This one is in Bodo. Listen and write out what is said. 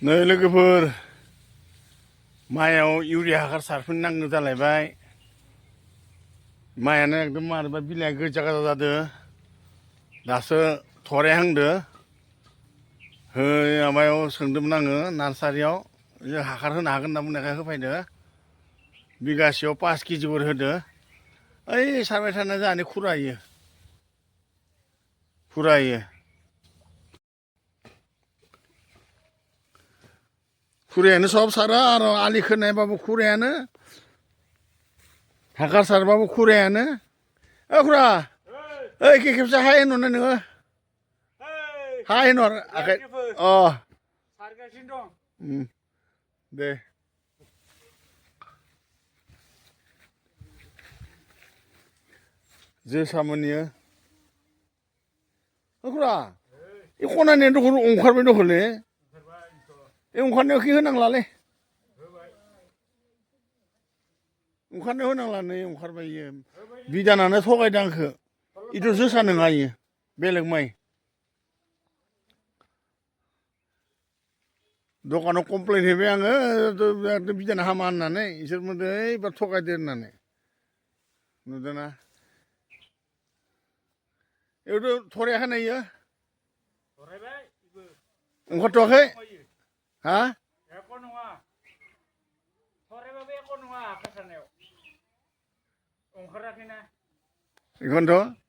नै लोगोफोर माइयाव इउरिया हासार सारफिननांगौ जालायबाय। माइयानो एकदम मारैबा बिलाइया गोजा गोजा जादों। दासो थरायहांदो। माबायाव सोंदोंमोन आङो नार्सारियाव जों हासार होनो हागोन होनना बुंनायखाय होफैदो। बिगासेयाव 5 केजिफोर होदो। ओइ सारबाय थानाय जोंहानि खुरायो खुरायानो सब सारा आरो आलि खोनायबाबो खुरायानो, हासार सारबाबो खुरायानो। खुरा ओइ खेबसे हाय होनहरनो नोङो। हाय होनहर आखाइ सारगासिनो दं। दे जोसा मोनयो खुरा ए खनानि दखल ओंखारबाय दखलि ओंखारनायाव खि होनांलालै ओंखारनायाव होनांला नै ओंखारबाय इयो बिदानानो थगायदों आंखो। इथ' जोसा नङा इयो बेलेग माइ। दखानाव कमप्लेन हैबाय आङो बिदाना हामा होननानै इसोर बुंदों ओइबार थगायदो होननानै। नुदोंना इयावथ' थरायाखैना इयो ओंखारथ'वाखै हा एख' नङा थरायबाबो एख' नङा हासार सारनायाव ओंखाराखैना बेखौनोथ'।